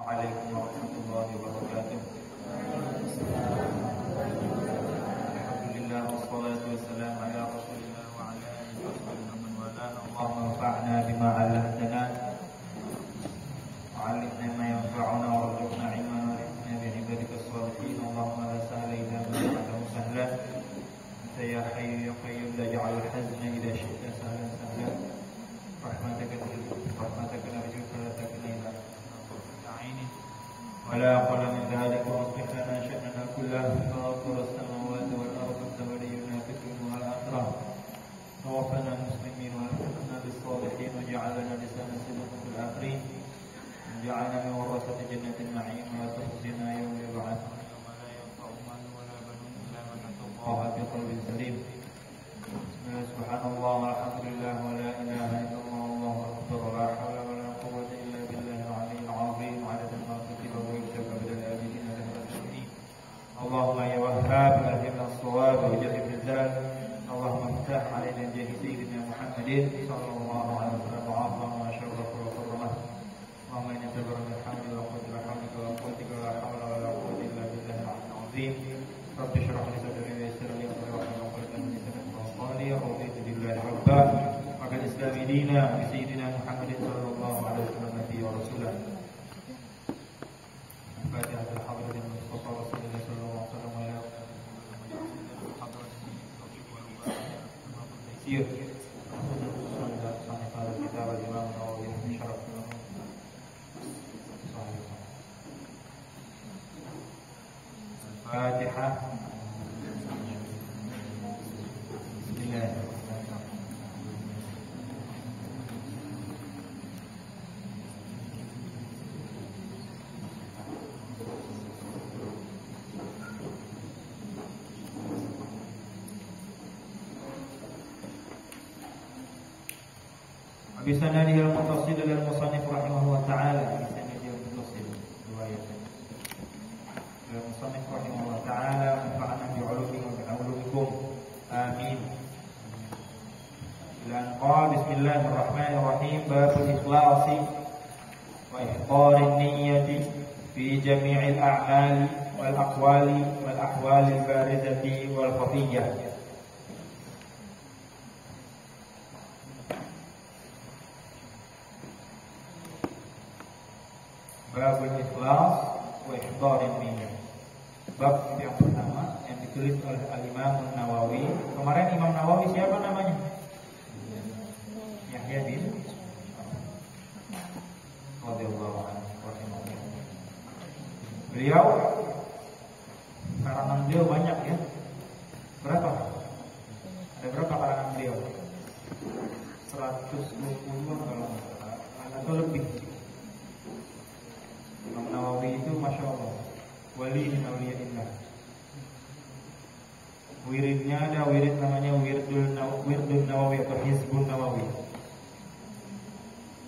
Waalaikumsalam warahmatullahi wabarakatuh. Alhamdulillah wassalatu wassalamu ala Rasulillah wa ala alihi wa sahbihi wa man wala. Allahumma anfa'na bima 'allamtana wa 'allimna ma yanfa'una warzuqna 'ilman warzuqna bi ibadikas shalihin. Allahumma la sahla illa ma ja'altahu sahlan. Anta ya hayyu ya qayyum la ja'al hazna idza syi'ta sahlan sahlan. Rahmataka narju fala takilna ila ولا أقل من ذلك واصلح لنا شأننا كله فاطر السماوات والأرض ولينا في الدنيا والآخرة توفنا مسلمين والحقنا بالصالحين وجعلنا لسان صدق في الآخرين وجعلنا من ورثة جنة النعيم ولا تخزنا يوم يبعثون يوم لا ينفع مال ولا بنون إلا من أتى الله بقلب سليم. سبحان الله والحمد لله ولا إله إلا الله والله أكبر ولا حول ولا قوة إلا بالله العلي العظيم عدد ما كتب ويكتب بدل الآبدين دهر السنين. اللهم يا وهاب ألهمنا الصواب وجهد الزلل. اللهم افتح علينا بجاه سيدنا محمد صلى الله عليه وسلم وعظم وشرف وكرمه. اللهم إنا نتبرأ من الحمد والقدر وحمدك وقوتك ولا حول ولا قوة إلا بالله العلي العظيم. رب اشرح لي صدري ويسر لي أمري واحلل عقدة من لساني يفقهوا قولي. رضيت بالله ربا وبالإسلام دينا وبسيدنا محمد صلى الله عليه وسلم نبيا ورسولا. الفاتحة لحضرة المصطفى رسول الله صلى الله عليه وسلم وإلى حضرة التوفيق والمبارك والتيسير. صاحب هذا الكتاب الإمام النووي من شرف الفاتحة. بسم الله. بسنده المتصل إلى المصنف رحمه الله تعالى. بسنده المتصل رواية إلى المصنف رحمه الله تعالى. ونفعنا بعلومه وبعلومكم آمين. إلى أن قال بسم الله الرحمن الرحيم. باب الإخلاص وإحضار النية في جميع الأعمال والأقوال والأحوال البارزة والخفية. Babul ikhlas wa ihdarin niyyah. Bab yang pertama yang ditulis oleh Al-Imam Nawawi. Kemarin Imam Nawawi siapa namanya? Yahya bin radhiyallahu anhu. Beliau karangan beliau banyak ya. Berapa? Ada berapa karangan beliau? 120 kalau atau lebih. Imam Nawawi itu Masya Allah wali min awliyaillah. Wiridnya ada wirid namanya Wirdun Nawawi atau Hizbun Nawawi.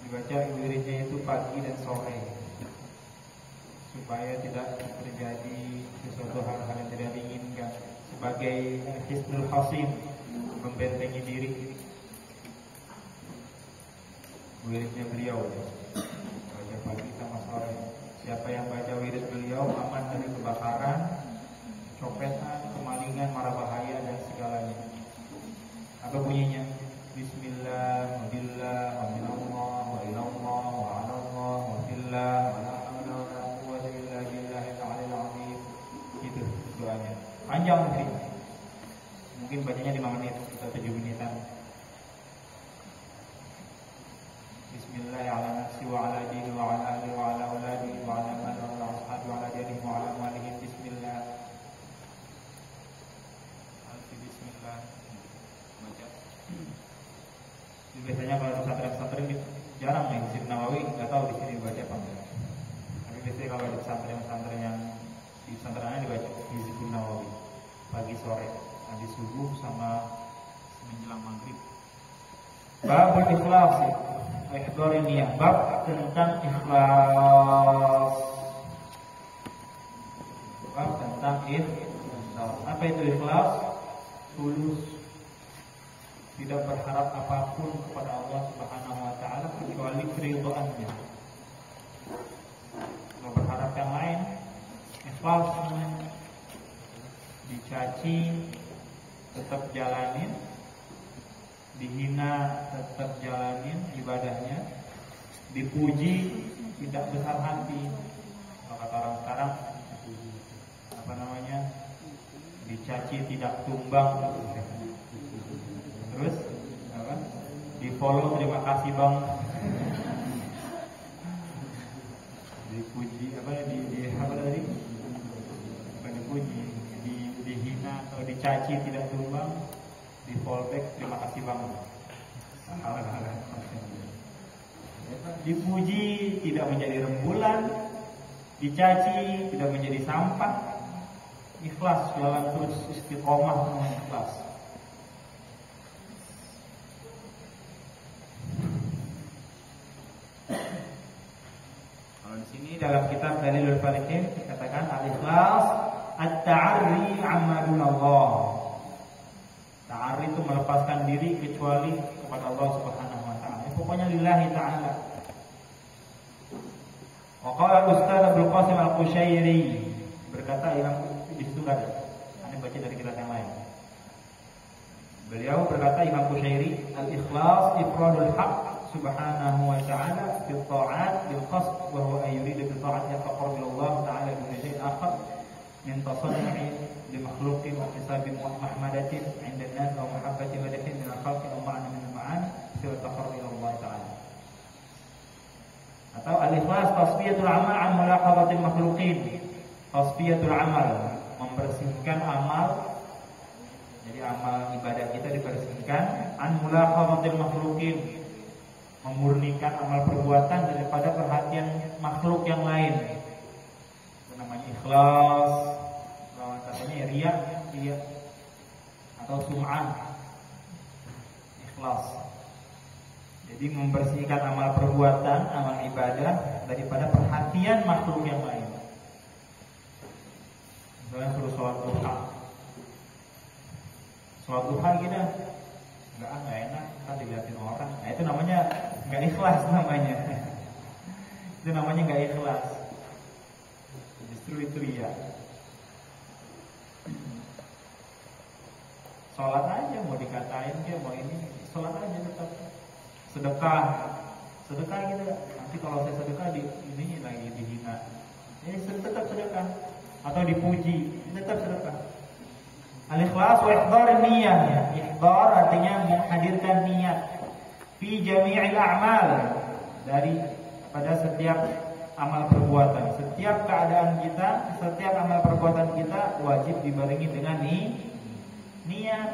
Dibaca wiridnya itu pagi dan sore supaya tidak terjadi sesuatu hal-hal yang tidak diinginkan. Sebagai Hizbul Hasim, membentengi diri. Wiridnya beliau baca pagi sama sore. Siapa yang baca wirid beliau aman dari kebakaran, copetan, kemalingan, mara bahaya dan segalanya. Apa bunyinya? Bismillah, wabillah, wabilallah, wa ilallah, wa alallah, wa billah, wa la hawla wa la quwwata illa billahil aliyil azim. Itu doanya. Panjang mungkin. Mungkin bacanya 5 menit atau 7 menitan. Bismillah ala nafsi wa ala dini wa ala ahli wa ala auladi wa ala man wa ala ashabi wa ala dini wa ala malihim. Bismillah. Alfi bismillah. Baca. Biasanya kalau pesantren-pesantren jarang nih, Hizb Nawawi nggak tahu di sini baca apa enggak. Tapi biasanya kalau di pesantren-pesantren yang di pesantrennya dibaca Hizb Nawawi pagi sore, habis subuh sama menjelang maghrib. Babul ikhlas, ihdarin niyah. Bab tentang ikhlas. Bab tentang ikhlas. Apa itu ikhlas? Tulus, tidak berharap apapun kepada Allah Subhanahu wa taala kecuali keridhaannya. ikhlas, dicaci tetap jalanin, dihina tetap jalanin ibadahnya, dipuji tidak besar hati. Kalau kata orang sekarang apa namanya, dicaci tidak tumbang, terus apa, di follow terima kasih bang, dipuji apa apa tadi, bukan dipuji, dihina atau dicaci tidak tumbang, di fallback terima kasih bang. Dipuji tidak menjadi rembulan, dicaci tidak menjadi sampah. Ikhlas, jalan terus istiqomah dengan ikhlas. Kalau di sini dalam kitab Dalilul Falihin dikatakan al-ikhlas at-ta'arri amma dunallah. Ta'arri itu melepaskan diri kecuali kepada Allah Subhanahu wa taala. Pokoknya lillahi ta'ala. Wa qala Ustaz Abdul Qasim Al-Qushairi, berkata Imam di surat, Anda baca dari kitab yang lain. Beliau berkata Imam Qushairi, al-ikhlas ifradul haqq subhanahu wa ta'ala bil ta'at bil qasd wa huwa yurid bil ta'at yataqarrab ila Allah ta'ala bi syai'in akhar min tasannu'i li makhluqin wa hisabin wa mahmadatin 'inda an-nas wa mahabbati madahin min al-khalqi wa ma'na min al-ma'an sila taqarrub ila Allah ta'ala. Atau al-ikhlas tasfiyatul amal an mulahadhatil makhluqin. Tasfiyatul amal, membersihkan amal. Jadi amal ibadah kita dibersihkan an mulahadhatil makhluqin, memurnikan amal perbuatan daripada perhatian makhluk yang lain. Itu namanya ikhlas. Lawan katanya riya atau sum'ah. Ikhlas. Jadi membersihkan amal perbuatan, amal ibadah daripada perhatian makhluk yang lain. Misalnya suruh sholat duha. Sholat duha kita nggak enak, kan dilihatin orang. Nah itu namanya nggak ikhlas namanya. Itu namanya nggak ikhlas. Justru itu ya. Sholat aja mau dikatain dia mau ini, sholat aja tetap. Sedekah gitu. Nanti kalau saya sedekah ini lagi dihina. Ini tetap sedekah. Atau dipuji, tetap sedekah. Al-ikhlas wa ihdar niyyah. Ihdar artinya menghadirkan niat. Fi jami'il a'mal, dari pada setiap amal perbuatan. Setiap keadaan kita, setiap amal perbuatan kita wajib dibarengi dengan niat.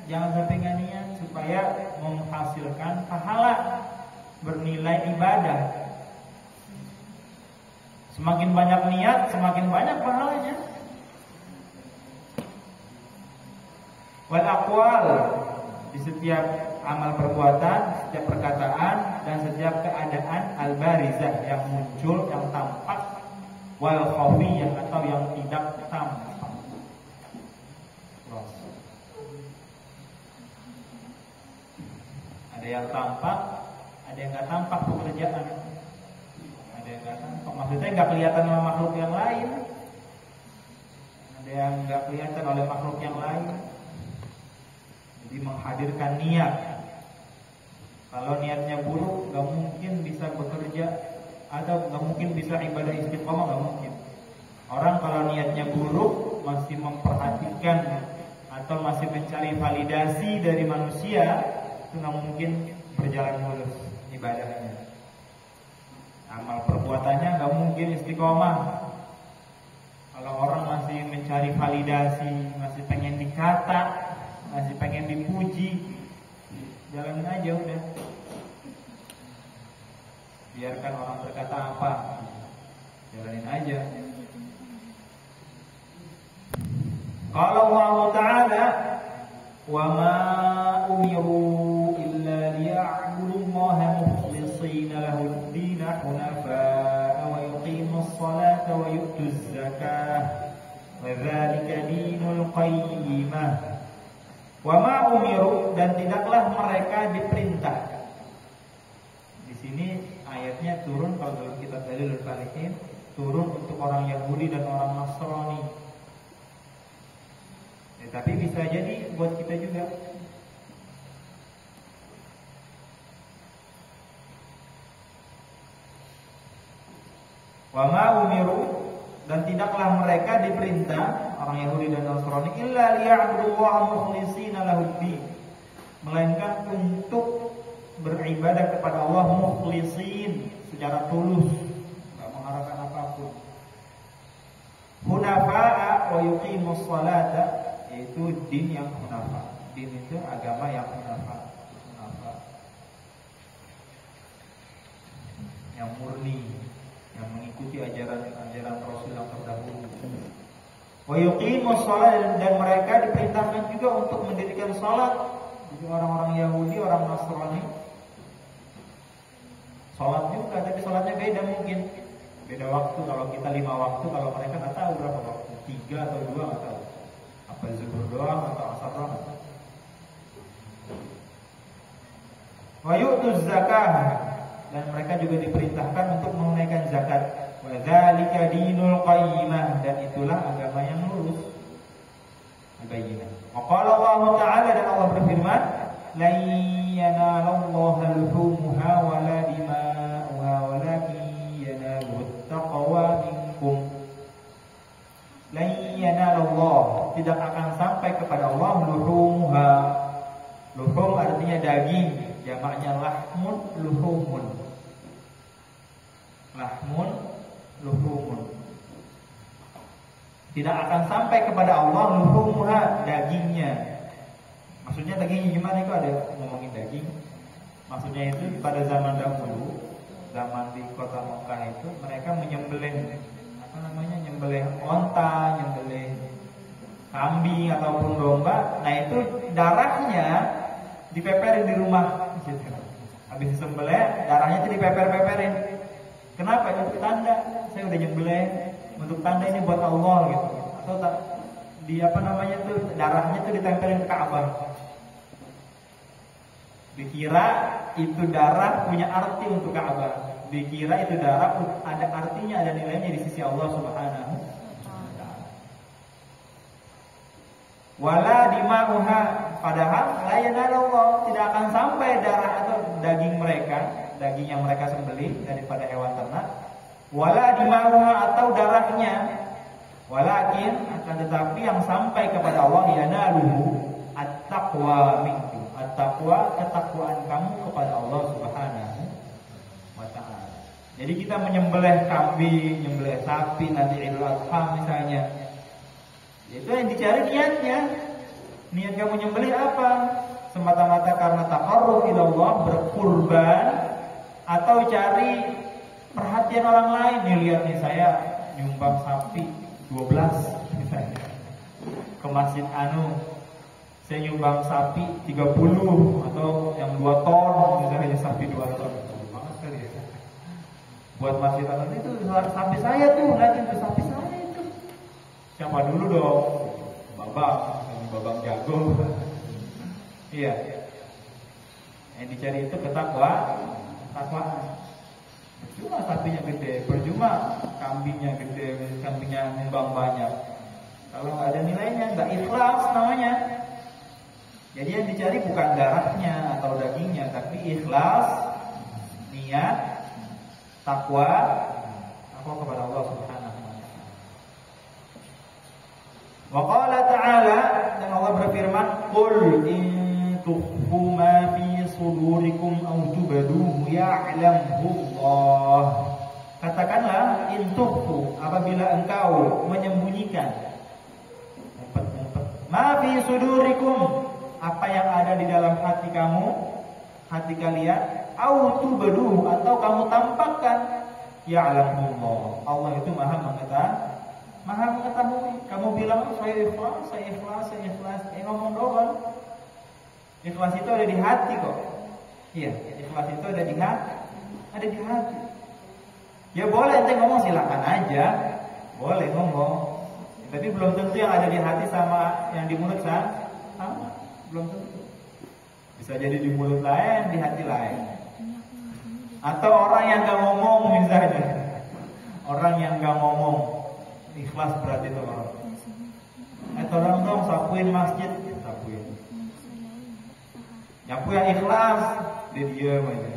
Jangan sampai nggak niat, supaya menghasilkan pahala bernilai ibadah. Semakin banyak niat, semakin banyak pahalanya. Wal aqwal, di setiap amal perbuatan, setiap perkataan dan setiap keadaan al-barizah, yang muncul, yang tampak, wal khafiyah atau yang tidak tampak. Ada yang tampak, ada yang nggak tampak pekerjaan. Ada yang nggak tampak, maksudnya nggak kelihatan oleh makhluk yang lain. Ada yang nggak kelihatan oleh makhluk yang lain. Jadi menghadirkan niat. Kalau niatnya buruk, nggak mungkin bisa bekerja atau nggak mungkin bisa ibadah istiqomah, nggak mungkin. Orang kalau niatnya buruk, masih memperhatikan atau masih mencari validasi dari manusia, itu nggak mungkin berjalan mulus ibadahnya. Amal perbuatannya nggak mungkin istiqomah. Kalau orang masih mencari validasi, masih pengen dikata, masih pengen dipuji, jalanin aja udah. Biarkan orang berkata apa, jalanin aja. Qala Allah Ta'ala, wa ma umiru illa liya'budullaha mukhlishina lahu ad-din hunafa'a wa yuqimus salata wa yu'tuz zakah wa dzalika dinul qayyimah. Wa ma umiru, dan tidaklah mereka diperintah. Di sini ayatnya turun kalau dalam kitab Dalilul Falihin, turun untuk orang Yahudi dan orang Nasrani. Tapi bisa jadi buat kita juga. Wa ma umiru, dan tidaklah mereka diperintah, orang Yahudi dan Nasrani, illa liya'budullaha mukhlishina lahuddin, melainkan untuk beribadah kepada Allah mukhlisin, secara tulus, enggak mengharapkan apapun. Hunafa'a wa yuqimus sholata, yaitu din yang hunafa. Din itu agama yang hunafa, yang murni, yang mengikuti ajaran Rasul yang terdahulu. Wa yuqimus shalah, dan mereka diperintahkan juga untuk mendirikan salat. Jadi orang-orang Yahudi, orang Nasrani salat juga, tapi salatnya beda mungkin. Beda waktu, kalau kita 5 waktu, kalau mereka nggak tahu berapa waktu, 3 atau 2 nggak tahu. Apa zuhur doang atau asar doang. Wa yu'tuz zakah, dan mereka juga diperintahkan untuk menunaikan zakat. Wa dzalika dinul qayyimah, dan itulah agama yang lurus. Al-bayyinah. Wa qala Allah Ta'ala, dan Allah berfirman, lan yanalallaha luhumuha wala dima'uha walakin yanaluhu taqwa minkum. Lan yanalallah, tidak akan sampai kepada Allah luhumuha. Luhum artinya daging, jamaknya lahmun, luhumun. Lahmun, luhumun. Tidak akan sampai kepada Allah luhumuha, dagingnya. Maksudnya dagingnya gimana? Itu ada ngomongin daging. Maksudnya itu pada zaman dahulu, zaman di kota Mekah itu, mereka menyembelih nyembelih onta, nyembelih kambing ataupun domba. Nah itu darahnya dipeperin di rumah. Habis disembelih, darahnya itu dipeper-peperin. Kenapa? Itu tanda saya udah nyembelih, untuk tanda ini buat Allah gitu. Atau darahnya itu ditempelin ke Ka'bah. Dikira itu darah punya arti untuk Ka'bah. Dikira itu darah ada artinya, ada nilainya di sisi Allah Subhanahu wa ta'ala. Wala dima'uha, padahal la yanalallah, tidak akan sampai darah atau daging mereka, daging yang mereka sembelih daripada hewan ternak. Wala dima'uha, atau darahnya. Walakin, akan tetapi yang sampai kepada Allah, yanaluhu at-taqwa minkum. At-taqwa, ketakwaan kamu kepada Allah Subhanahu wa ta'ala. Jadi kita menyembelih kambing, menyembelih sapi nanti Idul Adha misalnya, itu yang dicari niatnya. Niat kamu menyembelih apa? Semata-mata karena taqarrub ila Allah, berkurban, atau cari perhatian orang lain. Nih lihat nih, saya nyumbang sapi 12 misalnya ke Masjid Anu, saya nyumbang sapi 30, atau yang 2 ton misalnya, sapi 2 ton. Banget kali ya. Buat Masjid Anu itu sapi saya tuh, nanti itu sapi saya itu. Siapa dulu dong? Babang jago. Iya. Yang dicari itu ketakwaan. Percuma sapinya gede, percuma kambingnya gede, kambingnya nyumbang banyak. Kalau nggak ada nilainya, nggak ikhlas namanya. Jadi yang dicari bukan darahnya atau dagingnya, tapi ikhlas, niat, takwa kepada Allah Subhanahu wa ta'ala. Wa qala ta'ala, dan Allah berfirman, qul in tukhfu ma fi sudurikum aw tubduhu ya'lamhu Allah. Katakanlah, in tukhfu, apabila engkau menyembunyikan, ma fi sudurikum, apa yang ada di dalam hati kamu, hati kalian, aw tubduhu, atau kamu tampakkan, ya'lamhu Allah. Allah itu maha mengetahui. Kamu bilang saya ikhlas, ngomong doang. Ikhlas itu ada di hati kok. Iya, ikhlas itu ada di hati. Ya boleh ente ngomong, silakan aja, boleh ngomong. Tapi belum tentu yang ada di hati sama yang di mulut sama, belum tentu. Bisa jadi di mulut lain, di hati lain. Atau orang yang gak ngomong misalnya, Orang yang nggak ngomong, ikhlas berarti itu orang. Tolong dong sapuin masjid, sapuin. Nyapu yang ikhlas, dia diam aja.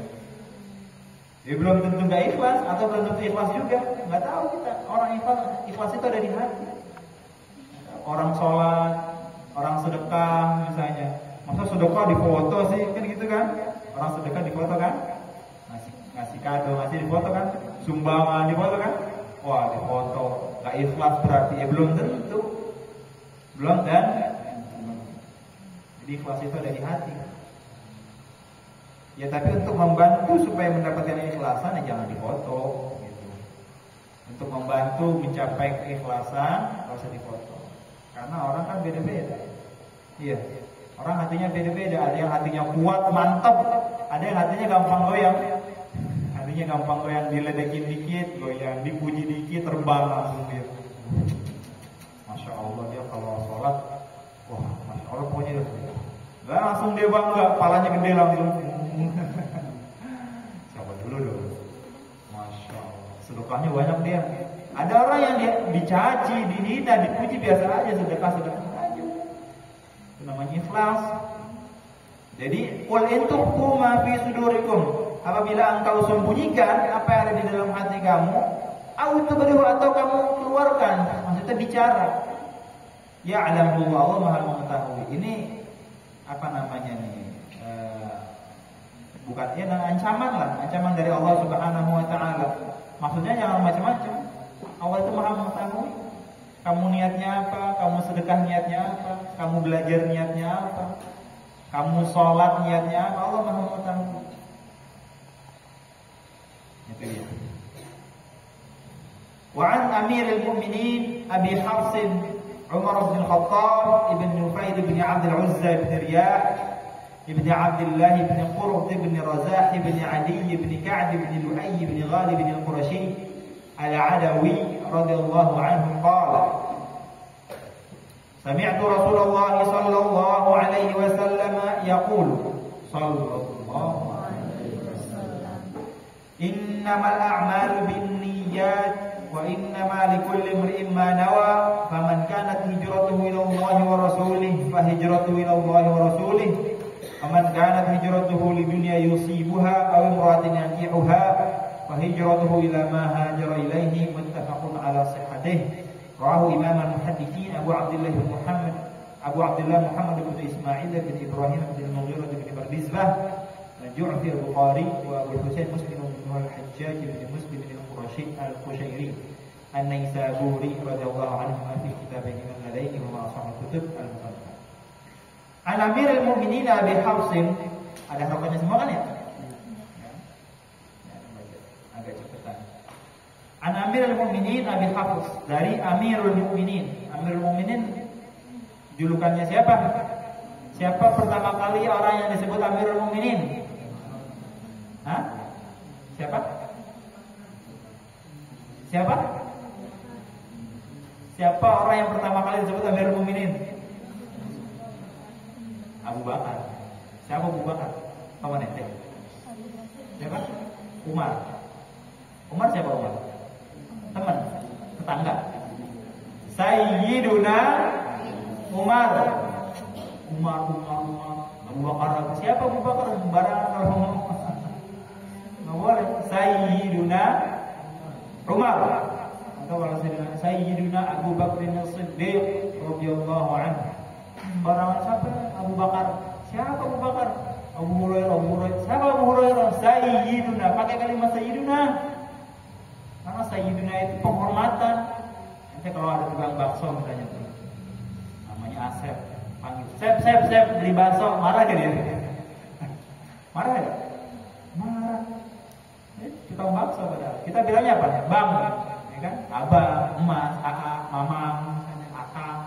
Dia belum tentu nggak ikhlas atau belum tentu ikhlas juga, nggak tahu kita. Orang ikhlas itu ada di hati. Orang sholat, orang sedekah misalnya. Masa sedekah di foto sih, kan gitu kan? Orang sedekah di foto kan? Ngasih kado, ngasih di foto kan? Sumbangan di foto kan? Wah, di foto. Nggak ikhlas berarti, belum tentu. Belum dan jadi ikhlas itu ada di hati. Ya tapi untuk membantu supaya mendapatkan keikhlasan ya jangan difoto gitu. Untuk membantu mencapai keikhlasan nggak usah difoto. Karena orang kan beda-beda. Iya. Orang hatinya beda-beda. Ada yang hatinya kuat, mantap. Ada yang hatinya gampang goyang. Hatinya gampang goyang, diledekin dikit, goyang, dipuji dikit, terbang langsung dia. Masya Allah dia kalau sholat, wah Masya Allah pokoknya dia langsung dia bangga, kepalanya gede langsung. Siapa dulu dong? Masya Allah, sedekahnya banyak dia. Ada orang yang dia dicaci, dihina, dipuji biasa aja, sedekah aja. Itu namanya ikhlas. Jadi, qul in tukhfu ma fi sudurikum, apabila engkau sembunyikan apa yang ada di dalam hati kamu, atau kamu keluarkan, maksudnya bicara. Ya alamullah, Allah Maha mengetahui. Ini apa namanya nih? Bukan ya, ancaman lah, ancaman dari Allah Subhanahu Wa Taala. Maksudnya jangan macam-macam. Allah itu Maha mengetahui. Kamu niatnya apa? Kamu sedekah niatnya apa? Kamu belajar niatnya apa? Kamu sholat niatnya apa? Allah Maha mengetahui. Itu dia. وعن أمير المؤمنين أبي حفص عمر بن الخطاب ابن نفيل بن عبد العزى بن رياح ابن عبد الله بن قرط بن رزاح بن عدي بن كعب بن لؤي بن غالب بن القرشي العدوي رضي الله عنه قال سمعت رسول الله صلى الله عليه وسلم يقول صلى الله عليه وسلم إنما الأعمال بالنيات وإنما لكل امرئ ما نوى فمن كانت هجرته إلى الله ورسوله فهجرته إلى الله ورسوله ومن كانت هجرته لدنيا يصيبها أو امرأة ينكحها فهجرته إلى ما هاجر إليه متفق على صحته رواه إمام المحدثين أبو عبد الله محمد بن إسماعيل بن إبراهيم بن المغيرة بن بردزبة الجعفي البخاري وأبو الحسين مسلم بن الحجاج بن مسلم بن القشيري النيسابوري رضي الله عنهما في كتابهما اللذين وما أصحاب الكتب المصنفة. An Amirul Mukminin Abi Hafsin, ada harokatnya semua kan ya? Agak cepetan. An Amirul Mukminin Abi Hafs, dari Amirul Mukminin. Amirul Mukminin julukannya siapa? Siapa pertama kali orang yang disebut Amirul Mukminin? Hah? Siapa? Siapa? Siapa orang yang pertama kali disebut Amirul Mukminin? Abu Bakar. Siapa Abu Bakar? Paman ente. Siapa? Umar. Umar siapa Umar? Teman, tetangga. Sayyiduna Umar. Abu Bakar. Siapa Abu Bakar? Sembarangan kalau ngomong. Nggak boleh. Sayyiduna Umar. Atau kalau Sayyiduna Abu Bakr As-Siddiq radhiyallahu anhu. Sembarangan siapa? Abu Bakar. Siapa Abu Bakar? Abu Hurairah. Siapa Abu Hurairah? Sayyiduna. Pakai kalimat Sayyiduna. Karena Sayyiduna itu penghormatan. Nanti kalau ada tukang bakso misalnya tuh, namanya Asep, panggil Sep beli bakso, marah gak dia? Marah gak? Marah. Tukang bakso padahal. Kita bilangnya apa? Bang, ya kan? Abang, emas, kakak, mamang, misalnya akang,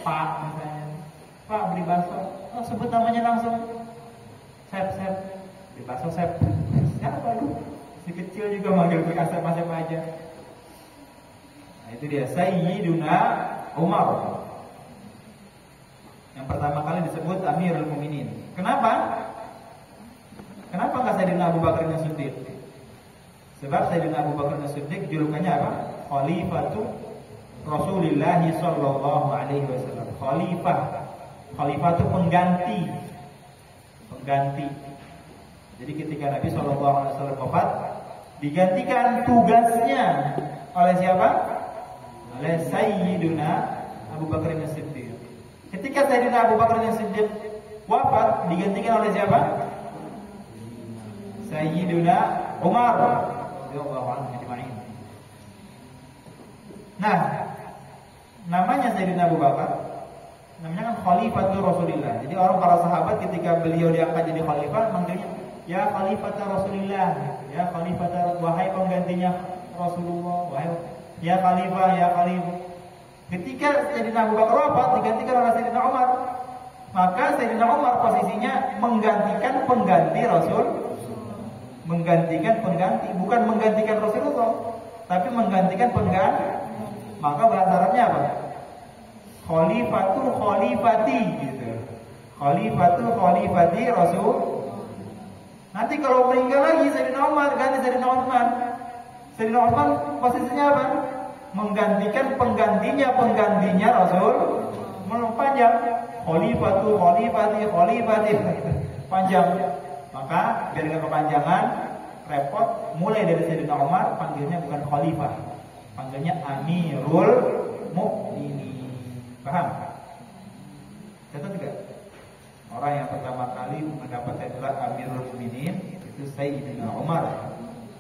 pak, misalnya. Pak beli bakso, oh, sebut namanya langsung. Sep, beli bakso Sep. Siapa lu? Si kecil juga manggil ke Asep aja. Nah, itu dia Sayyiduna Umar. Yang pertama kali disebut Amirul Mukminin. Kenapa? Kenapa nggak Sayyidina Abu Bakar As-Siddiq? Sebab Sayyidina Abu Bakar As-Siddiq julukannya apa? Khalifatu Rasulullah sallallahu alaihi wasallam. Khalifah. Khalifah itu pengganti. Pengganti. Jadi ketika Nabi sallallahu alaihi wasallam wafat, digantikan tugasnya oleh siapa? Oleh Sayyidina Abu Bakar As-Siddiq. Ketika Sayyidina Abu Bakar As-Siddiq wafat, digantikan oleh siapa? Sayyidina Umar radhiyallahu anhu ajma'in. Nah, namanya Sayyidina Abu Bakar, namanya kan Khalifatul Rasulillah. Jadi orang para sahabat ketika beliau diangkat jadi khalifah, manggilnya ya Khalifatul Rasulillah, ya Khalifatul, wahai penggantinya Rasulullah, wahai ya Khalifah, ya Khalifah. Ketika Sayyidina Abu Bakar wafat, digantikan oleh Sayyidina Umar. Maka Sayyidina Umar posisinya menggantikan pengganti Rasul, menggantikan pengganti, bukan menggantikan Rasulullah, tapi menggantikan pengganti. Maka bahasa Arabnya apa? Khalifatu khalifati gitu. Khalifatu khalifati Rasul. Nanti kalau meninggal lagi Sayyidina Umar ganti Sayyidina Utsman. Sayyidina Utsman posisinya apa? Menggantikan penggantinya Rasul. Panjang. Khalifatu khalifati khalifati panjang. Maka biar enggak kepanjangan, repot, mulai dari Sayyidina Umar panggilnya bukan khalifah, panggilnya Amirul Mukminin. Paham? Catat juga. Orang yang pertama kali mendapatkan gelar Amirul Mukminin itu Sayyidina Umar.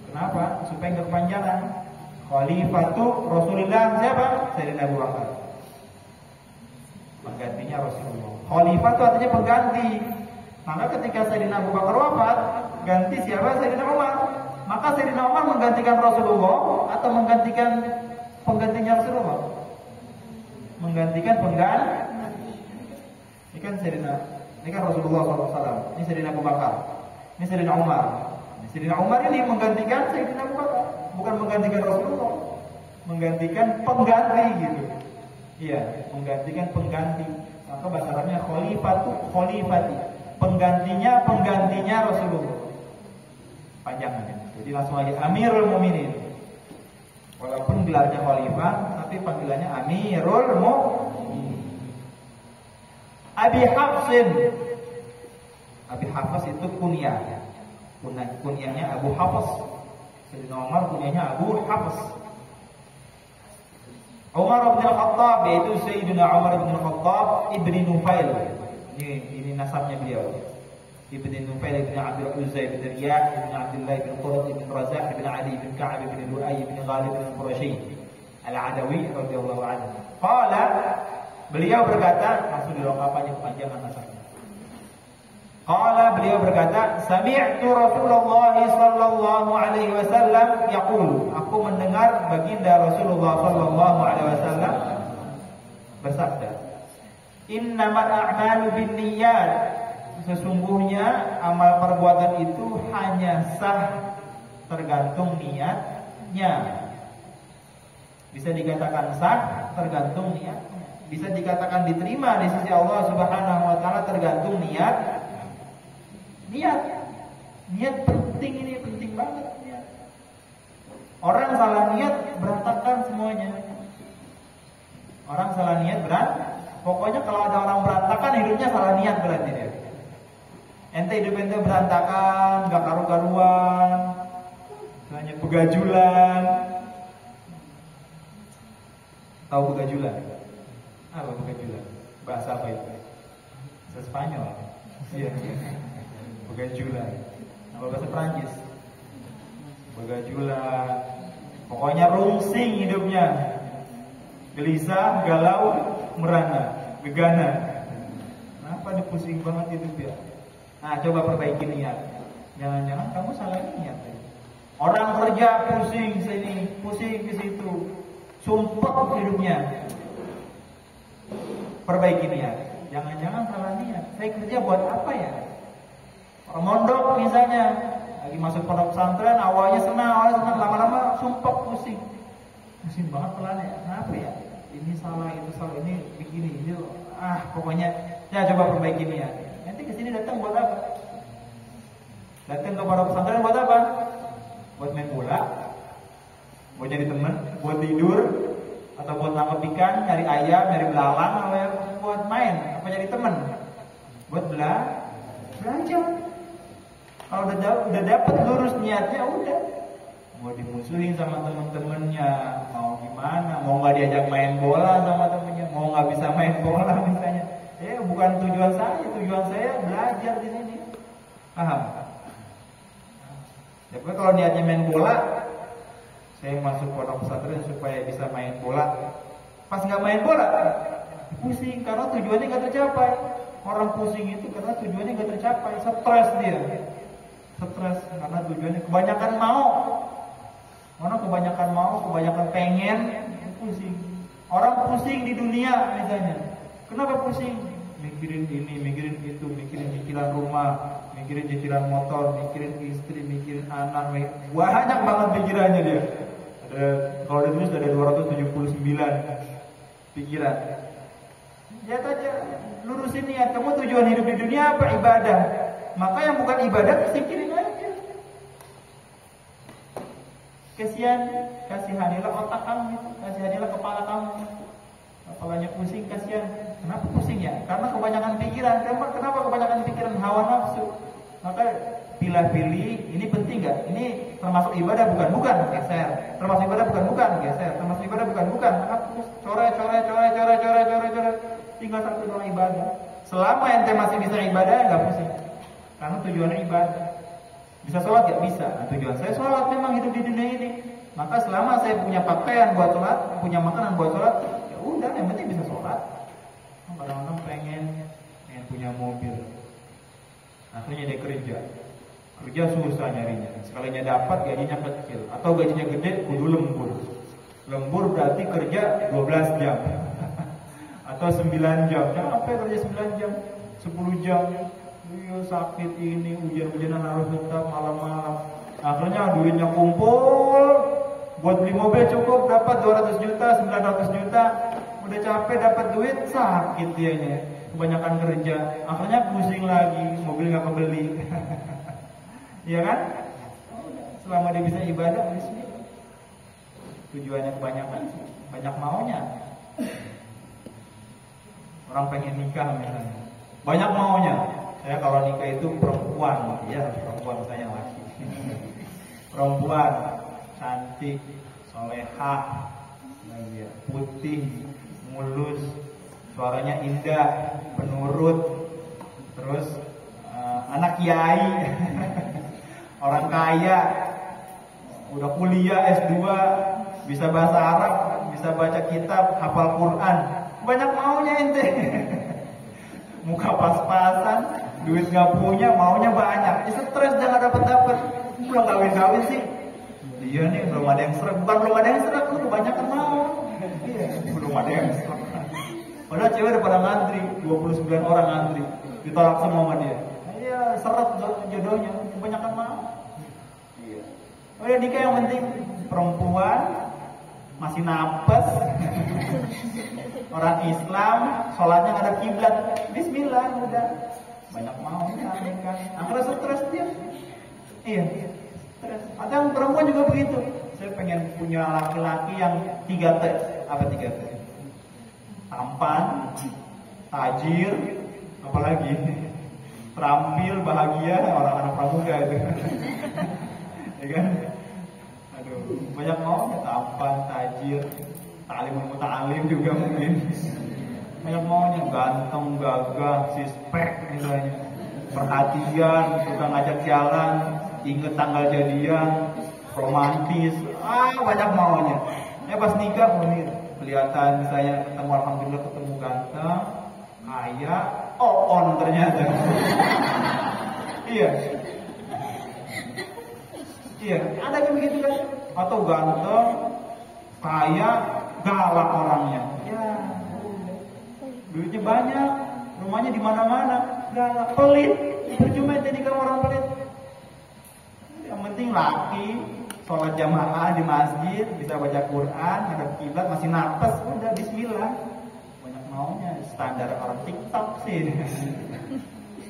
Kenapa? Supaya enggak kepanjangan. Khalifatu Rasulullah siapa? Sayyidina Abu Bakar. Penggantinya Rasulullah. Khalifah itu artinya pengganti. Maka ketika Sayyidina Abu Bakar wafat, ganti siapa? Sayyidina Umar. Maka Sayyidina Umar menggantikan Rasulullah atau menggantikan penggantinya Rasulullah? Menggantikan pengganti. Ini kan Sayyidina, ini kan Rasulullah SAW. Ini Sayyidina Abu Bakar. Ini Sayyidina Umar. Sayyidina Umar ini menggantikan Sayyidina Abu Bakar, bukan menggantikan Rasulullah. Menggantikan pengganti gitu. Iya, menggantikan pengganti. Maka bahasa Arabnya khalifatu khalifati. Penggantinya Rasulullah. Panjang. Jadi langsung aja Amirul Mukminin. Walaupun gelarnya khalifah, tapi panggilannya Amirul Mukminin. Abi Hafsin. Abi Hafs itu kunyah. Kunyahnya Abu Hafs. Sayyidina Umar kunyahnya Abu Hafs. Umar bin Khattab, yaitu Sayyidina Umar bin Khattab ibni Nufail. Ini nasabnya beliau. Ibni Nufail ibni Abdul Uzza ibni Riyah ibni Abdullah ibni Qurat ibni Razah ibni Ali ibni Ka'ab ibni Lu'ay ibni Ghalib ibni Quraisy Al-Adawi radhiyallahu anhu. Qala, beliau berkata, langsung dilengkapi aja kepanjangan nasabnya. Qala, beliau berkata, sami'tu Rasulullah sallallahu alaihi wasallam yaqulu, aku mendengar baginda Rasulullah sallallahu alaihi wasallam bersabda, innamal a'malu binniyat, sesungguhnya amal perbuatan itu hanya sah tergantung niatnya. Bisa dikatakan sah tergantung niatnya. Bisa dikatakan diterima di sisi Allah Subhanahu wa taala tergantung niat. Niat penting, ini penting banget niat. Orang salah niat berantakan semuanya. Orang salah niat pokoknya kalau ada orang berantakan hidupnya salah niat berarti dia. Ente hidup ente berantakan, gak karu-karuan, hanya begajulan. Tahu begajulan? Apa begajulan? Bahasa apa itu? Bahasa Spanyol. Iya. Begajulan. Nama bahasa Prancis. Begajulan. Pokoknya rungsing hidupnya. Gelisah, galau, merana, gegana. Kenapa pusing banget hidup ya? Nah, coba perbaiki niat. Jangan-jangan kamu salah niat. Orang kerja pusing sini, pusing ke situ, sumpah hidupnya. Perbaiki niat. Jangan-jangan salah niat. Saya kerja buat apa ya? Orang mondok misalnya, lagi masuk pondok pesantren, awalnya senang, lama-lama sumpah pusing banget pelannya. Kenapa ya? Ini salah, itu salah, ini begini, ini pokoknya ya coba perbaiki niat. Nanti kesini datang buat apa? Datang ke pondok pesantren buat apa? Buat main bola, buat jadi temen, buat tidur, atau buat nangkep ikan, nyari ayam, nyari belalang, atau ya buat main, apa jadi temen? Buat belajar. Kalau udah dapet lurus niatnya, udah mau dimusuhin sama temen-temennya, mau gimana, mau nggak diajak main bola sama temennya, mau nggak bisa main bola misalnya, ya bukan tujuan saya belajar di sini, paham? Ya, kalau niatnya main bola, saya masuk pondok pesantren supaya bisa main bola. Pas nggak main bola, pusing karena tujuannya nggak tercapai. Orang pusing itu karena tujuannya nggak tercapai, stres dia. Stres karena tujuannya kebanyakan mau. Orang kebanyakan mau, kebanyakan pengen, pusing. Orang pusing di dunia misalnya. Kenapa pusing? Mikirin ini, mikirin itu, mikirin cicilan rumah, mikirin cicilan motor, mikirin istri, mikirin anak, banyak banget pikirannya dia. Kalau ditulis ada 279 pikiran. Lihat aja, lurusin niat. Kamu tujuan hidup di dunia apa? Ibadah. Maka yang bukan ibadah singkirin aja. Kasihanilah otak kamu, kasihanilah kepala kamu. Kepalanya pusing, kasihan. Kenapa pusing ya? Karena kebanyakan pikiran. Kenapa kebanyakan pikiran? Hawa nafsu. Maka pilih-pilih, ini penting gak? Ini termasuk ibadah bukan, geser. Termasuk ibadah bukan, geser. Termasuk ibadah bukan. Maka coret. Tinggal satu doang ibadah. Selama ente masih bisa ibadah, gak pusing. Karena tujuannya ibadah. Bisa sholat gak? Bisa. Nah, tujuan saya sholat memang hidup di dunia ini. Maka selama saya punya pakaian buat sholat, punya makanan buat sholat, ya udah, yang penting bisa sholat. Kadang-kadang pengen punya mobil. Akhirnya dia kerja susah nyarinya. Sekalinya dapat gajinya kecil, atau gajinya gede kudu lembur. Lembur berarti kerja 12 jam atau 9 jam. Capek kerja 9 jam, 10 jam. Iya, sakit ini, hujan-hujanan harus tetap malam-malam. Akhirnya duitnya kumpul, buat beli mobil cukup dapat 200 juta, 900 juta. Udah capek dapat duit, sakit dianya. Kebanyakan kerja, akhirnya pusing lagi, mobil nggak kebeli. Iya kan? Selama dia bisa ibadah, bismillah. Tujuannya kebanyakan, banyak maunya. Orang pengen nikah misalnya, banyak maunya. Saya kalau nikah itu perempuan, ya perempuan saya laki. Perempuan cantik, solehah, putih, mulus, suaranya indah, penurut, terus anak kiai, orang kaya, udah kuliah S2, bisa bahasa Arab, bisa baca kitab, hafal Quran. Banyak maunya ente. Muka pas-pasan, duit nggak punya, maunya banyak. Stres dia nggak dapet. Belum kawin sih. Iya nih, belum ada yang serak. Bukan belum ada yang serak, lu kebanyakan mau. Iya, belum ada yang serak. Padahal cewek udah pada ngantri, 29 orang ngantri, ditolak semua sama dia. Iya, seret jodohnya, kebanyakan mau. Iya. Oh ya, nikah yang penting perempuan masih napas. Orang Islam, sholatnya nggak ada kiblat, bismillah, udah. Banyak mau nikah. Akhirnya stres dia. Iya, stres. Ada yang perempuan juga begitu. Saya pengen punya laki-laki yang 3T. Apa 3T? Tampan, tajir, apalagi terampil, bahagia, orang anak pramuka itu. Ya kan? Aduh, banyak maunya, tampan, tajir, ta'limul muta'alim juga mungkin. Banyak maunya, ganteng, gagah, sispek misalnya, perhatian, suka ngajak jalan, inget tanggal jadian, romantis, banyak maunya. Pas nikah kelihatan saya ketemu, alhamdulillah ketemu ganteng, kaya, on ternyata. Iya, ada yang begitu kan? Atau ganteng, kaya, galak orangnya. Ya, duitnya banyak, rumahnya di mana-mana, galak, pelit. Percuma jadi kalau orang pelit. Yang penting laki, sholat jamaah di masjid, bisa baca Quran, ada kiblat, masih napas, udah bismillah. Banyak maunya, standar orang TikTok sih.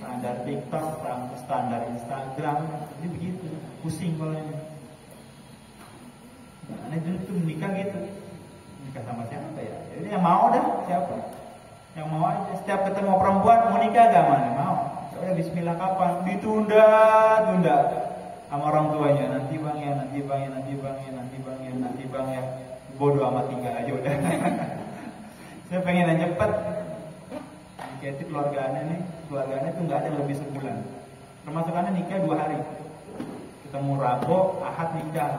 Standar TikTok, standar Instagram, jadi begitu. Pusing kalau ini. Aneh dulu tuh menikah gitu. Nikah sama siapa ya? Jadi yang mau dah siapa? Yang mau aja. Setiap ketemu perempuan mau nikah gak mana mau. Ya udah Bismillah kapan? Ditunda, tunda sama orang tuanya. Nanti bang ya, nanti bang ya, nanti bang ya, nanti bang ya, nanti bang ya. Bodoh amat tinggal aja udah. Saya pengen yang cepet. Kayak itu keluarga aneh tuh nggak ada lebih sebulan. Termasuk aneh nikah 2 hari. Ketemu Rabu, Ahad nikah.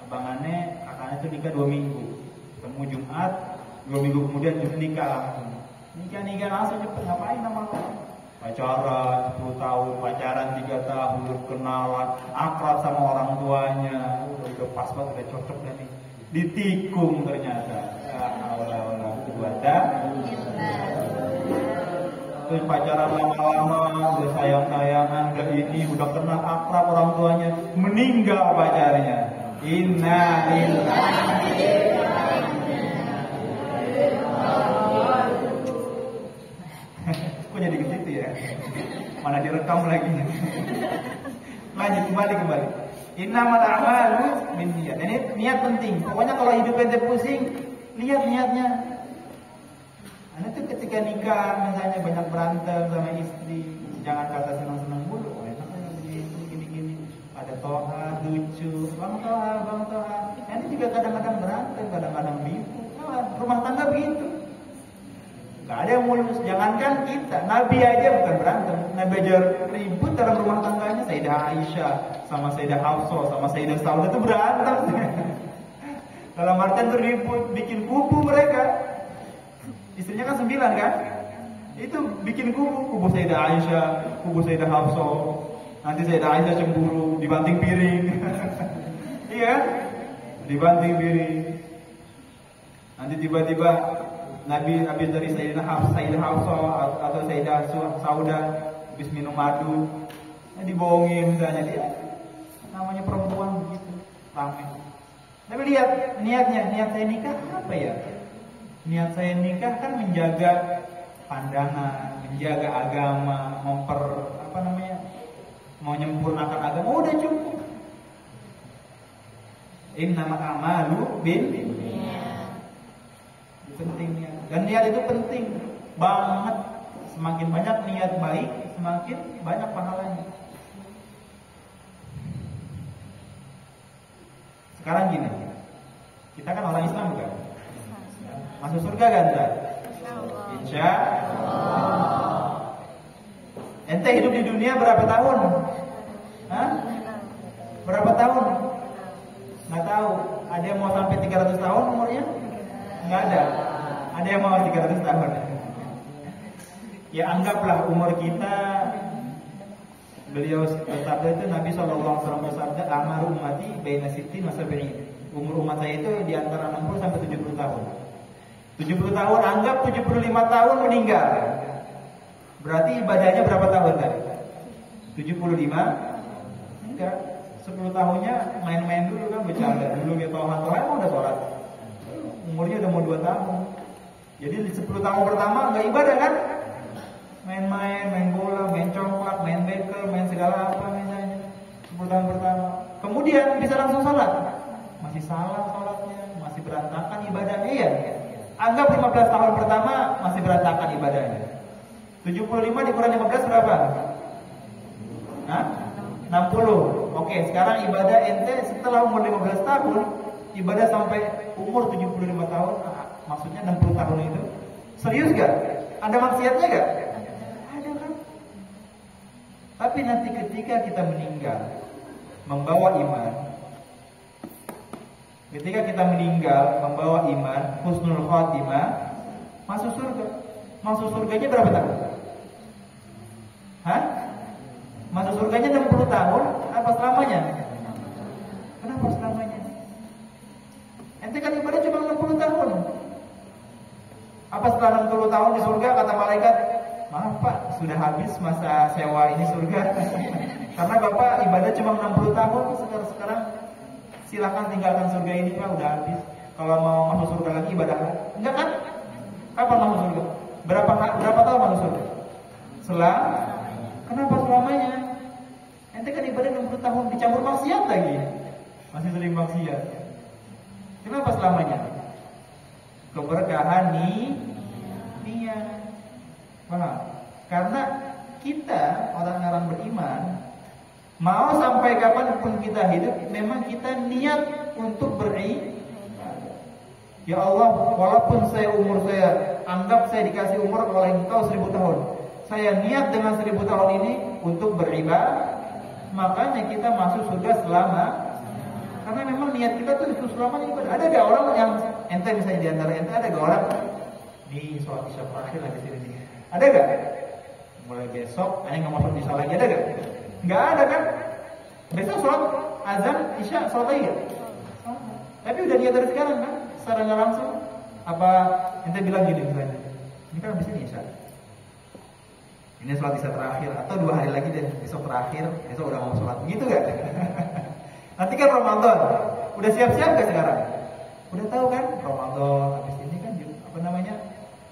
Abang aneh, kakak aneh tuh nikah 2 minggu. Ketemu Jumat, 2 minggu kemudian nikah langsung. Nikah langsung cepet, ngapain nama lo? Pacaran 10 tahun, pacaran 3 tahun, kenalan, akrab sama orang tuanya. Udah pas banget, udah cocok dan nih. Ditikung ternyata. Allah terus pacaran lama-lama, udah sayang-sayangan, udah ini, udah kenal akrab orang tuanya, meninggal pacarnya. Inna lillahi. Kok jadi ke situ ya? Mana direkam lagi? Lanjut kembali. Innamal a'malu binniyat. Ini niat penting. Pokoknya kalau hidup ente pusing, lihat niatnya. Anda tuh ketika nikah misalnya banyak berantem sama istri, jangan kata senang-senang mulu. Enaknya begini. Ada toha, lucu, bang toha. Anda juga kadang-kadang berantem, kadang-kadang ribut. Rumah tangga begitu. Gak ada yang mulus. Jangankan kita, Nabi aja bukan berantem. Nabi aja ribut dalam rumah tangganya. Sayyidah Aisyah sama Sayyidah Hafsah sama Sayyidah Saudah itu berantem. Dalam artian tuh ribut, bikin kubu mereka. Istrinya kan 9 kan? Itu bikin kubu Sayyidah Aisyah, kubu Sayyidah Hafsah. Nanti Sayyidah Aisyah cemburu, dibanting piring. Iya, dibanting piring. Nanti tiba-tiba Nabi habis dari Sayyidah Hafsah atau Sayyidah Saudah habis minum madu, dibohongin misalnya dia. Namanya perempuan begitu, ramai. Tapi lihat niatnya, niat saya nikah apa ya? Niat saya nikah kan menjaga pandangan, menjaga agama, mau menyempurnakan agama. Udah cukup. Innamal a'malu binniyat. Penting niat. Dan niat itu penting banget. Semakin banyak niat baik, semakin banyak pahalanya. Sekarang gini, kita kan orang Islam bukan? Masuk surga kan? Insya Allah. Ente hidup di dunia berapa tahun? Hah? Berapa tahun? Nggak tahu. Ada yang mau sampai 300 tahun umurnya? Nggak ada. Ada yang mau 300 tahun. Ya anggaplah umur kita. Beliau bersabda itu, Nabi SAW bersabda, amaru ummati baina sittin wa sab'in. Umur umat saya itu di antara 60 sampai 70 tahun. 70 tahun, anggap 75 tahun meninggal. Berarti ibadahnya berapa tahun tadi? 75? Enggak. 10 tahunnya main-main dulu kan, bercanda dulu, dia toha-toha emang udah sholat. Umurnya udah mau 2 tahun. Jadi di 10 tahun pertama enggak ibadah kan? Main-main, main bola, main congklak, main bekel, main segala apa misalnya. 10 tahun pertama. Kemudian bisa langsung sholat. Masih salah sholatnya, masih berantakan ibadahnya. Iya. Anggap 15 tahun pertama masih berantakan ibadahnya. 75 dikurang 15 berapa? Hah? 60. Oke, sekarang ibadah ente setelah umur 15 tahun, ibadah sampai umur 75 tahun, maksudnya 60 tahun itu. Serius gak? Ada maksiatnya gak? Ada kan? Tapi nanti ketika kita meninggal membawa iman, ketika kita meninggal membawa iman, husnul khotimah, masuk surga. Masuk surganya berapa tahun? Hah? Masuk surganya 60 tahun apa selamanya? Kenapa selamanya? Ente kan ibadah cuma 60 tahun. Apa setelah 60 tahun di surga kata malaikat, maaf Pak, sudah habis masa sewa ini surga. Karena Bapak ibadah cuma 60 tahun, sekarang silakan tinggalkan surga ini Pak, udah habis. Kalau mau masuk surga lagi ibadah enggak kan? Kapan masuk surga? Berapa tahun masuk surga? Kenapa selamanya? Ente kan ibadah 60 tahun dicampur maksiat lagi. masih sering maksiat. Kenapa selamanya? Keberkahan niat. Paham? Karena kita orang-orang beriman mau sampai kapanpun kita hidup, memang kita niat untuk beribadah. Ya Allah, walaupun umur saya anggap saya dikasih umur oleh Engkau 1000 tahun, saya niat dengan 1000 tahun ini untuk beribadah. Makanya kita masuk surga selama. Karena memang niat kita tuh itu selamanya ibadah. Ada gak orang yang ente misalnya di antara ente ada gak orang di sholat isya terakhir lagi sini nih? Ada gak? Mulai besok, nggak masuk isya lagi, ada gak? Nggak ada kan? Besok sholat azan isya sholat lagi gak? Tapi udah niat dari sekarang kan? Secara nggak langsung. Apa ente bilang gini misalnya? Ini kan habis ini isya. Ini sholat isya terakhir atau 2 hari lagi deh, besok terakhir, besok udah mau sholat. Gitu gak? Nanti kan Ramadan, udah siap-siap gak sekarang? Udah tahu kan Ramadan, habis ini kan apa namanya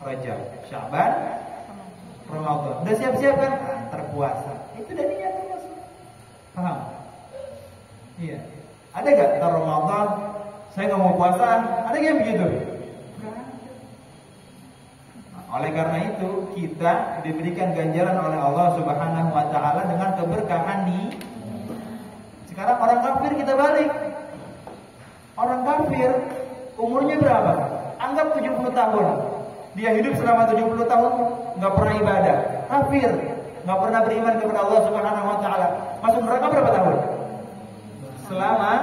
Rajab, Syaban, Ramadan. Udah siap-siap kan? Terpuasa. Itu udah niat masuk. Paham? Iya. Ada gak ntar Ramadan saya nggak mau puasa? Ada gak yang begitu? Oleh karena itu kita diberikan ganjaran oleh Allah Subhanahu Wa Taala dengan keberkahan nih. Sekarang orang kafir kita balik. Orang kafir umurnya berapa? Anggap 70 tahun. Dia hidup selama 70 tahun nggak pernah ibadah. Kafir, nggak pernah beriman kepada Allah Subhanahu Wa Taala. Masuk neraka berapa tahun? Selama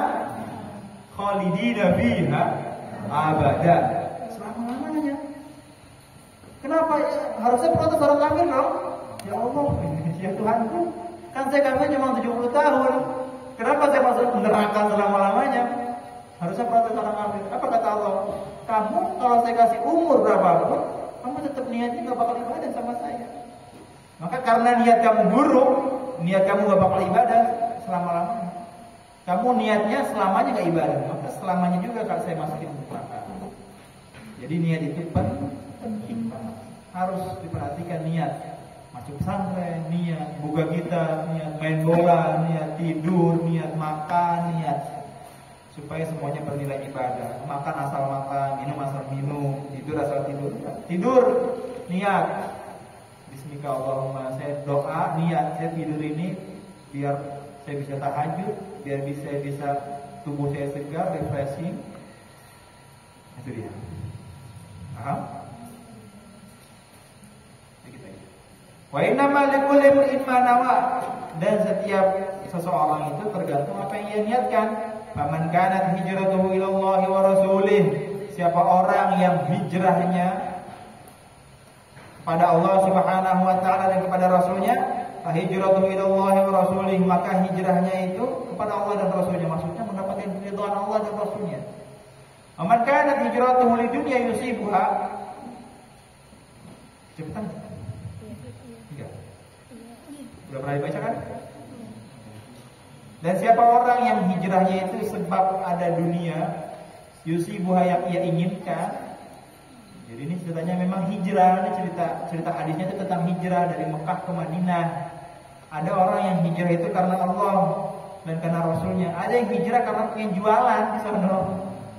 khalidina fiha abada. Selama-lamanya. Kenapa ya? Harusnya protes orang kafir dong. Ya Allah, ya Tuhanku, kan saya kafir cuma 70 tahun. Kenapa saya masuk neraka selama-lamanya? Harusnya protes orang kafir. Apa kata Allah? Kamu kalau saya kasih umur berapapun, kamu tetap niatnya gak bakal ibadah sama saya. Maka karena niat kamu buruk, niat kamu gak bakal ibadah selama-lamanya. Kamu niatnya selamanya gak ibadah, maka selamanya juga kalau saya masukin neraka. Jadi niat itu penting banget. Harus diperhatikan niat. Masuk pesantren, niat buka kita, niat main bola, niat tidur, niat makan, niat supaya semuanya bernilai ibadah. Makan asal makan, minum asal minum, tidur asal tidur. Tidur, niat. Bismika Allahumma, saya doa, niat saya tidur ini biar saya bisa tahajud, biar bisa tubuh saya segar, refreshing. Itu dia. Paham? Wa inna ma likulli imrin ma nawa, dan setiap seseorang itu tergantung apa yang ia niatkan. Faman kanat hijratuhu ila Allah wa rasulih, siapa orang yang hijrahnya kepada Allah Subhanahu wa taala dan kepada rasulnya, fa hijratuhu ila Allah wa rasulih, maka hijrahnya itu kepada Allah dan rasulnya, maksudnya mendapatkan ridhaan Allah dan rasulnya. Faman kanat hijratuhu lidunya yusibuha, cepetan. Sudah pernah dibaca kan? Dan siapa orang yang hijrahnya itu sebab ada dunia, yusibuha yang ia inginkan. Jadi ini ceritanya memang hijrah. Ini cerita hadisnya itu tentang hijrah dari Mekah ke Madinah. Ada orang yang hijrah itu karena Allah dan karena Rasulnya. Ada yang hijrah karena pengen jualan di sana.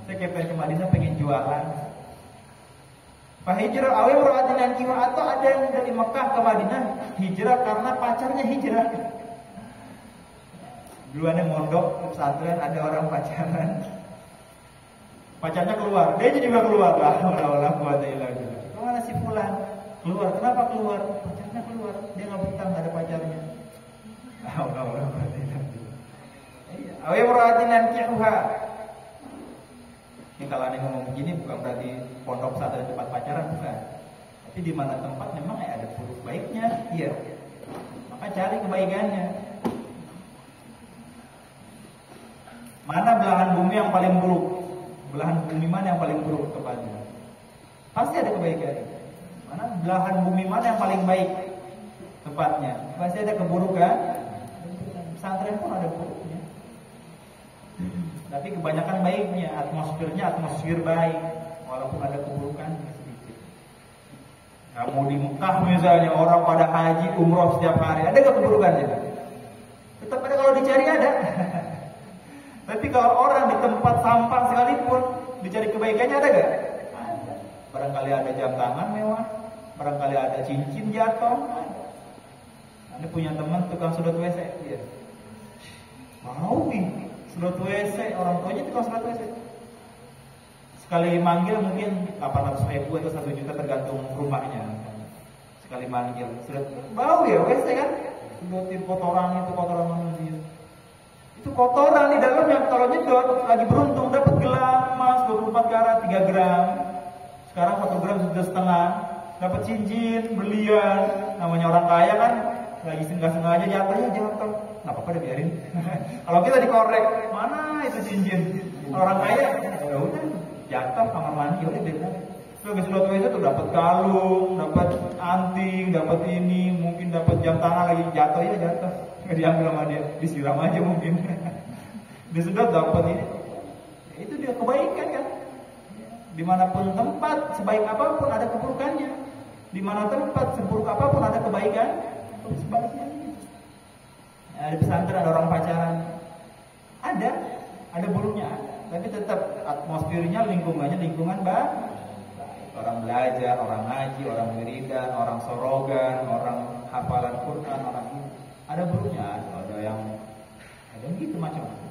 Saya pengen ke Madinah pengen jualan. Hijrah awal berarti nanti, atau ada yang dari Mekah ke Madinah hijrah karena pacarnya hijrah. Dulu ada mondok ke pesantren, ada orang pacaran, pacarnya keluar, dia juga keluar lah. Walau buat dia lagi. Kemana si Fulan? Keluar. Kenapa keluar? Pacarnya keluar. Dia nggak betah, nggak ada pacarnya. Walau buat dia lagi. Awal berarti nanti ini kalau ada ngomong begini bukan berarti pondok pesantren tempat pacaran, bukan. Tapi di mana tempat memang ada buruk baiknya, iya. Maka cari kebaikannya. Mana belahan bumi yang paling buruk? Belahan bumi mana yang paling buruk tepatnya? Pasti ada kebaikan. Mana belahan bumi mana yang paling baik tepatnya? Pasti ada keburukan. Pesantren pun ada buruknya. Tapi kebanyakan baiknya, atmosfernya atmosfer baik, walaupun ada keburukan sedikit. Kamu di Mekah misalnya, orang pada haji, umroh setiap hari, ada gak keburukannya? Tetap ada, kalau dicari ada. Tapi kalau orang di tempat sampah sekalipun dicari kebaikannya ada gak? Ada. Barangkali ada jam tangan mewah, barangkali ada cincin jatuh. Anda punya teman tukang sedot WC, ya. Mau nih sedot WC, orang tuanya tukang sedot WC. Sekali manggil mungkin 800.000 atau 1 juta tergantung rumahnya. Sekali manggil, sedot bau ya WC kan? Sedotin kotoran itu, kotoran manusia. Itu kotoran di dalamnya, kalau nyedot lagi beruntung dapat gelang emas 24 karat 3 gram. Sekarang 1 gram sudah setengah. Dapat cincin, berlian. Namanya orang kaya kan, lagi sengaja jatuhnya jatuh. Nggak apa-apa deh biarin. Kalau kita dikorek, mana itu cincin? Orang kaya, ya udah jatuh kamar mandi, udah biarin. Terus sedot WC tuh dapat kalung, dapat anting, dapat ini, mungkin dapat jam tangan lagi jatuh ya jatuh. Nggak diambil sama dia, disiram aja mungkin. Disedot dapat ini. Ya, itu dia kebaikan kan. Dimanapun tempat, sebaik apapun ada keburukannya. Dimana tempat, seburuk apapun ada kebaikan. Sebaliknya. Ya, di pesantren ada orang pacaran. Ada buruknya. Tapi tetap atmosfernya, lingkungannya lingkungan baik. Orang belajar, orang ngaji, orang wiridan, orang sorogan, orang hafalan Quran, orang ini. Ada buruknya, ada yang gitu macam-macam.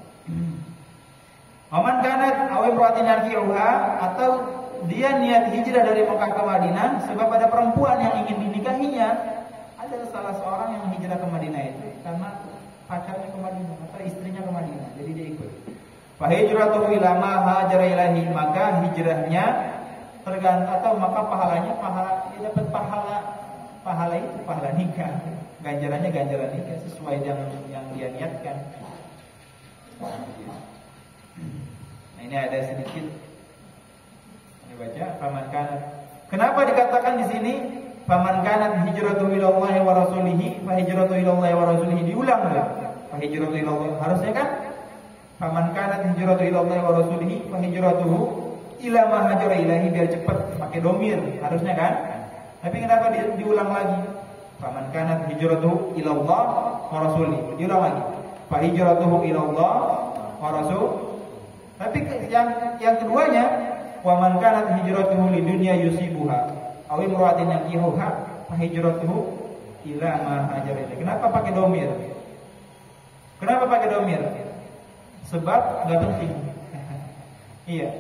Waman kanat awi imra'atin yankihuha, atau dia niat hijrah dari Mekah ke Madinah sebab ada perempuan yang ingin dinikahinya. Ada salah seorang yang hijrah ke Madinah itu karena pacarnya ke Madinah atau istrinya ke Madinah, jadi dia ikut. Fa hijratuhu ila ma hajara ilahi, maka hijrahnya tergantung atau maka pahalanya dia dapat pahala itu pahala nikah. Ganjarannya ganjaran nikah sesuai yang dia niatkan. Nah, ini ada sedikit. Ini baca faman kanat. Kenapa dikatakan di sini faman kanat hijratuhu ila Allah wa rasulihi fa hijratuhu ila Allah wa rasulihi, diulang enggak? Fa hijratuhu ila Allah harusnya kan faman kanat hijratuhu ila Allah wa rasulihi fa hijratuhu ila ma hajara ilahi, biar cepat pakai domir harusnya kan. Tapi kenapa diulang lagi? Faman kanat hijratuhu ila Allah wa rasulihi, diulang lagi. Fa hijratuhu ila Allah wa rasul. Tapi yang keduanya, wa man kanat hijratuhu lidunya yusibuha aw imra'atin yankihuha fa hijratuhu ila ma hajara ilaih. Kenapa pakai domir? Kenapa pakai domir? Sebab enggak penting. Iya.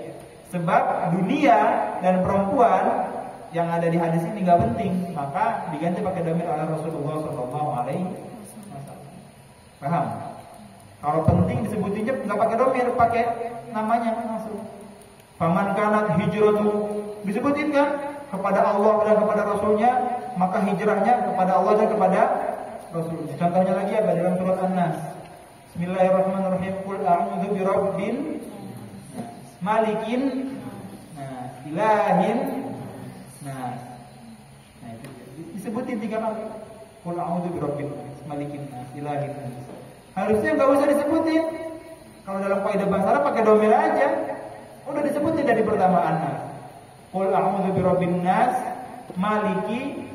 Sebab dunia dan perempuan yang ada di hadis ini enggak penting, maka diganti pakai domir oleh Rasulullah sallallahu alaihi wasallam. Paham? Kalau penting disebutinnya nggak pakai domir, pakai namanya langsung. Faman kanat hijratu, disebutin kan kepada Allah dan kepada Rasulnya, maka hijrahnya kepada Allah dan kepada Rasul. Contohnya lagi ada dalam surat An-Nas. Bismillahirrahmanirrahim. Qul a'udzu birabbin malikin, ilahin. Nah itu disebutin 3 kali. Qul a'udzu birabbin malikin, ilahin. Harusnya nggak usah disebutin. Kalau dalam kaidah bahasa Arab pakai domir aja. Udah disebutin dari pertama An-Nas. Qul a'udzu birabbin nas, maliki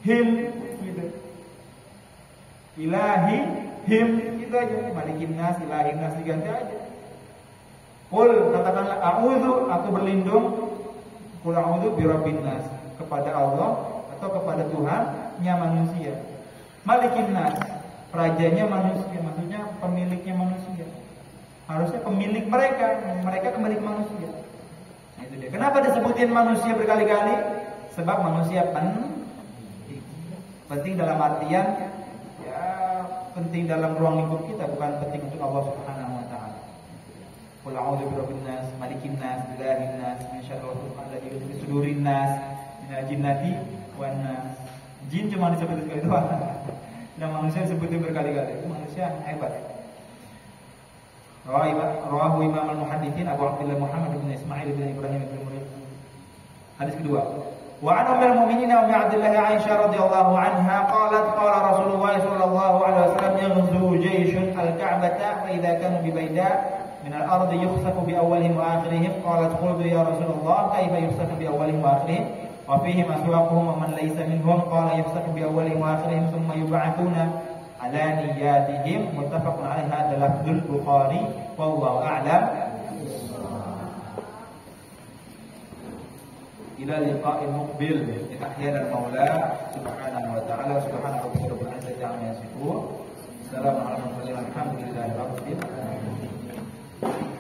him gitu. Ilahi him gitu aja. Malikin nas, ilahin nas diganti aja. Qul, katakanlah a'udzu, aku berlindung. Qul a'udzu birabbin nas, kepada Allah atau kepada Tuhannya manusia. Malikin nas, rajanya manusia, maksudnya pemiliknya manusia. Harusnya pemilik mereka pemilik manusia. Nah, itu dia. Kenapa disebutin manusia berkali-kali? Sebab manusia penting dalam artian ya penting dalam ruang lingkup kita, bukan penting untuk Allah Subhanahu wa taala. Qul a'udzu birabbin nas, malikin nas, ilahin nas, min syarril alladzi fi sudurin nas, minal jinnati wan nas. Jin cuma disebut sekali doang. Dan manusia disebutin berkali-kali. Itu manusia hebat. Rawahu Imam al-Muhadditsin Abu Abdullah Muhammad bin Ismail bin Ibrahim bin Murid. Hadis kedua. Wa an ummul mu'minin Ummu Abdillah Aisyah radhiyallahu anha qalat qala Rasulullah sallallahu alaihi wasallam yaghzu jayshun al-Ka'bata fa idza kanu bi bayda min al-ardi yukhsafu bi awwalihim wa akhirihim qalat qultu ya Rasulullah kaifa yukhsafu bi awwalihim wa akhirihim wa fihim aswaquhum wa man laysa minhum qala yukhsafu bi awwalihim wa akhirihim thumma yub'athuna ala niyatihim. Muttafaqun alaihi, hadza lafzul Bukhari wallahu a'lam. Ila liqa'il muqbil bi ahyana al-maula subhanahu wa ta'ala. Subhanahu wa ta'ala bi izzati amma yasifun. Assalamu alaikum warahmatullahi wabarakatuh.